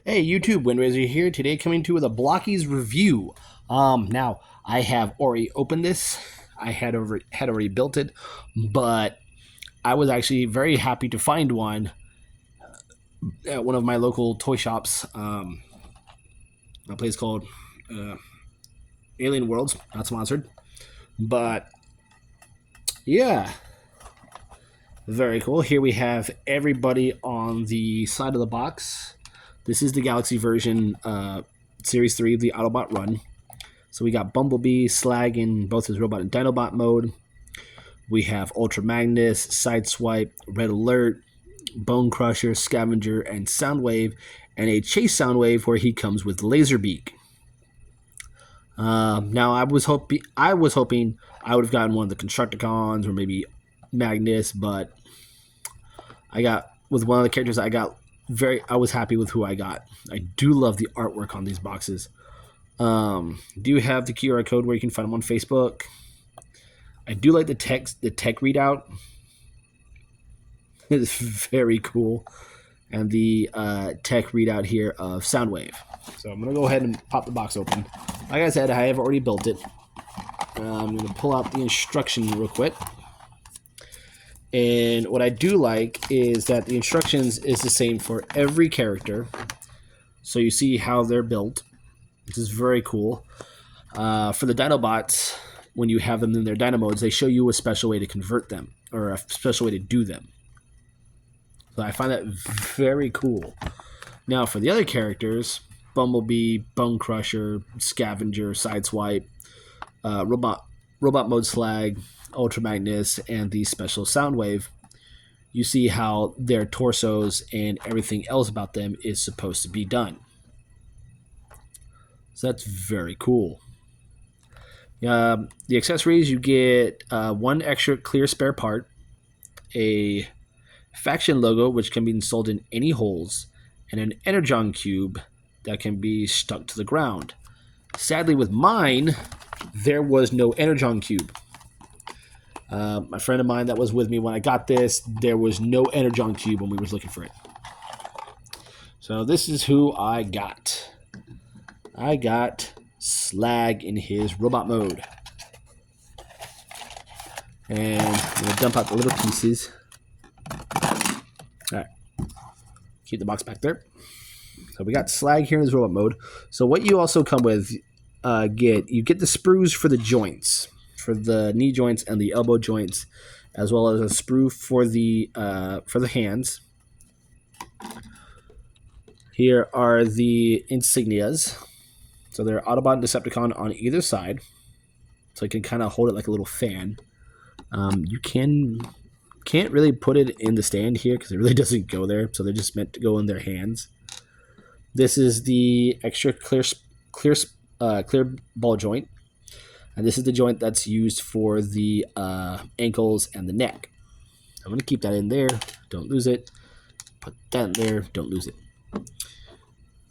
Hey YouTube, Windraiser here. Today coming to you with a Blokees review. Now I have already opened this. I had already built it, but I was actually very happy to find one at one of my local toy shops. A place called uh, Alien Worlds, not sponsored, but yeah, very cool. Here we have everybody on the side of the box. This is the Galaxy version, Series 3 of the Autobot Run. So we got Bumblebee, Slag in both his Robot and Dinobot mode. We have Ultra Magnus, Sideswipe, Red Alert, Bone Crusher, Scavenger, and Soundwave, and a Chase Soundwave where he comes with Laserbeak. Now I was hoping I would have gotten one of the Constructicons or maybe Magnus, but I got with one of the characters I was happy with who I got. I do love the artwork on these boxes. Do you have the QR code where you can find them on Facebook? I do like the tech readout. It is very cool. And the tech readout here of Soundwave. So I'm going to go ahead and pop the box open. Like I said, I have already built it. I'm going to pull out the instruction real quick. And what I do like is that the instructions is the same for every character. So you see how they're built. This is very cool. For the Dinobots, when you have them in their Dino modes, they show you a special way to convert them, or a special way to do them. So I find that very cool. Now for the other characters, Bumblebee, Bone Crusher, Scavenger, Sideswipe, Robot Mode Slag, Ultra Magnus, and the special Soundwave, you see how their torsos and everything else about them is supposed to be done. So that's very cool. The accessories, you get one extra clear spare part, a faction logo which can be installed in any holes, and an Energon cube that can be stuck to the ground. Sadly, with mine, there was no Energon cube. My friend of mine that was with me when I got this, there was no Energon cube when we was looking for it. So this is who I got. I got Slag in his robot mode. And I'm going to dump out the little pieces. Alright. Keep the box back there. So we got Slag here in his robot mode. So what you also come with, you get the sprues for the joints. For the knee joints and the elbow joints. As well as a sprue for the hands. Here are the insignias. So they're Autobot and Decepticon on either side. So you can kind of hold it like a little fan. You can't really put it in the stand here because it really doesn't go there. So they're just meant to go in their hands. This is the extra clear ball joint. And this is the joint that's used for the ankles and the neck. I'm going to keep that in there. Don't lose it. Put that in there. Don't lose it.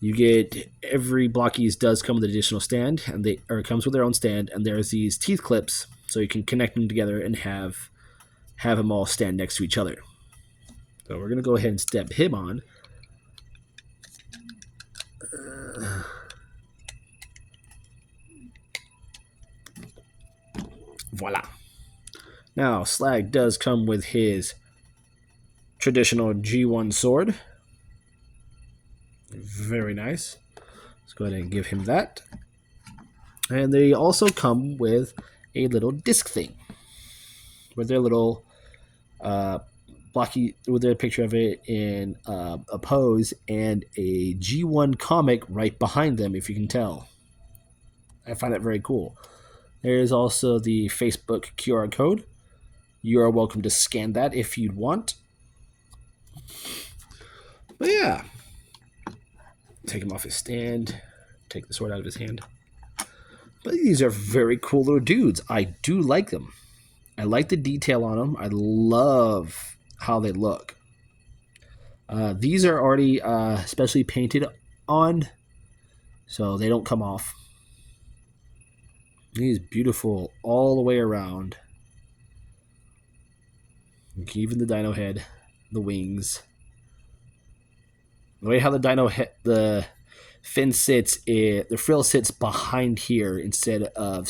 You get every Blokees does come with an additional stand, and it comes with their own stand. And there's these teeth clips, so you can connect them together and have them all stand next to each other. So we're gonna go ahead and step him on. Voila. Now Slag does come with his traditional G1 sword. Very nice. Let's go ahead and give him that. And they also come with a little disc thing with their little blocky, with their picture of it in a pose and a G1 comic right behind them, if you can tell. I find that very cool. There is also the Facebook QR code. You are welcome to scan that if you'd want. But yeah. Take him off his stand. Take the sword out of his hand. But these are very cool little dudes. I do like them. I like the detail on them. I love how they look. These are already specially painted on, so they don't come off. He's beautiful all the way around. Even the dino head, the wings. The way how the fin sits, the frill sits behind here instead of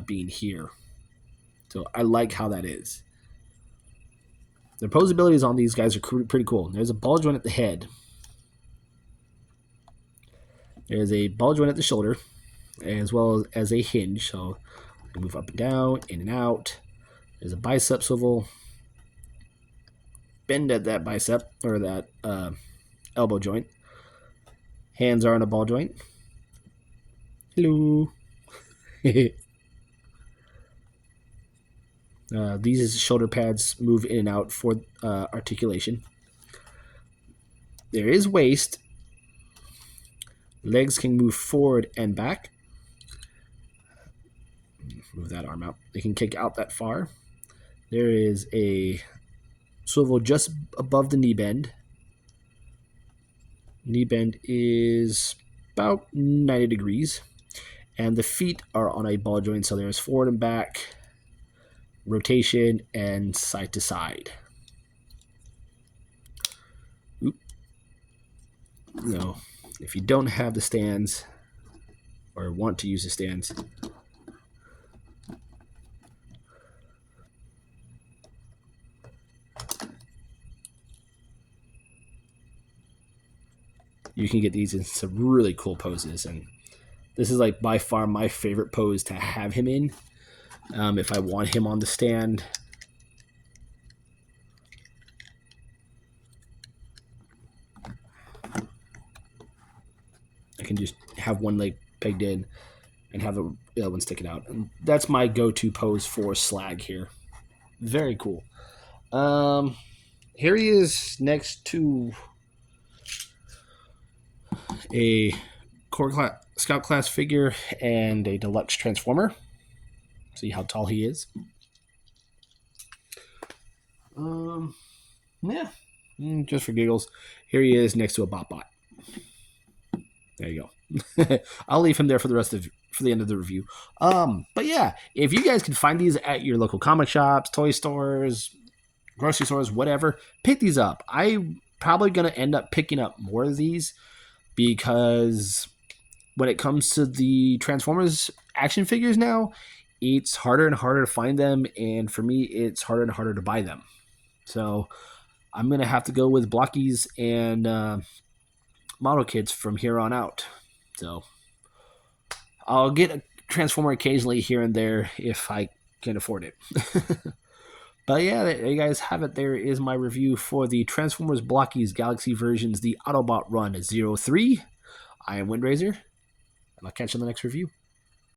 being here. So I like how that is. The posabilities on these guys are pretty cool. There's a ball joint at the head. There's a ball joint at the shoulder, as well as a hinge. So you move up and down, in and out. There's a bicep swivel. Bend at that bicep, or that elbow joint. Hands are on a ball joint. Hello. These shoulder pads move in and out for articulation. There is waist. Legs can move forward and back. Move that arm out. They can kick out that far. There is a swivel just above the knee bend. Knee bend is about 90 degrees. And the feet are on a ball joint, so there's forward and back, rotation, and side to side. Oop. No, if you don't have the stands or want to use the stands, you can get these in some really cool poses. And this is like by far my favorite pose to have him in. If I want him on the stand, I can just have one leg pegged in and have the other one sticking out. And that's my go-to pose for Slag here. Very cool. Here he is next to a Scout class figure and a deluxe Transformer. See how tall he is. Yeah, just for giggles. Here he is next to a Bot. There you go. I'll leave him there for the end of the review. But yeah, if you guys can find these at your local comic shops, toy stores, grocery stores, whatever, pick these up. I'm probably gonna end up picking up more of these because when it comes to the Transformers action figures now, it's harder and harder to find them, and for me, it's harder and harder to buy them. So I'm gonna have to go with Blokees and model kits from here on out. So I'll get a Transformer occasionally here and there if I can afford it. But yeah, there you guys have it. There is my review for the Transformers Blokees Galaxy versions, the Autobot Run 03. I am Windraiser, and I'll catch you in the next review.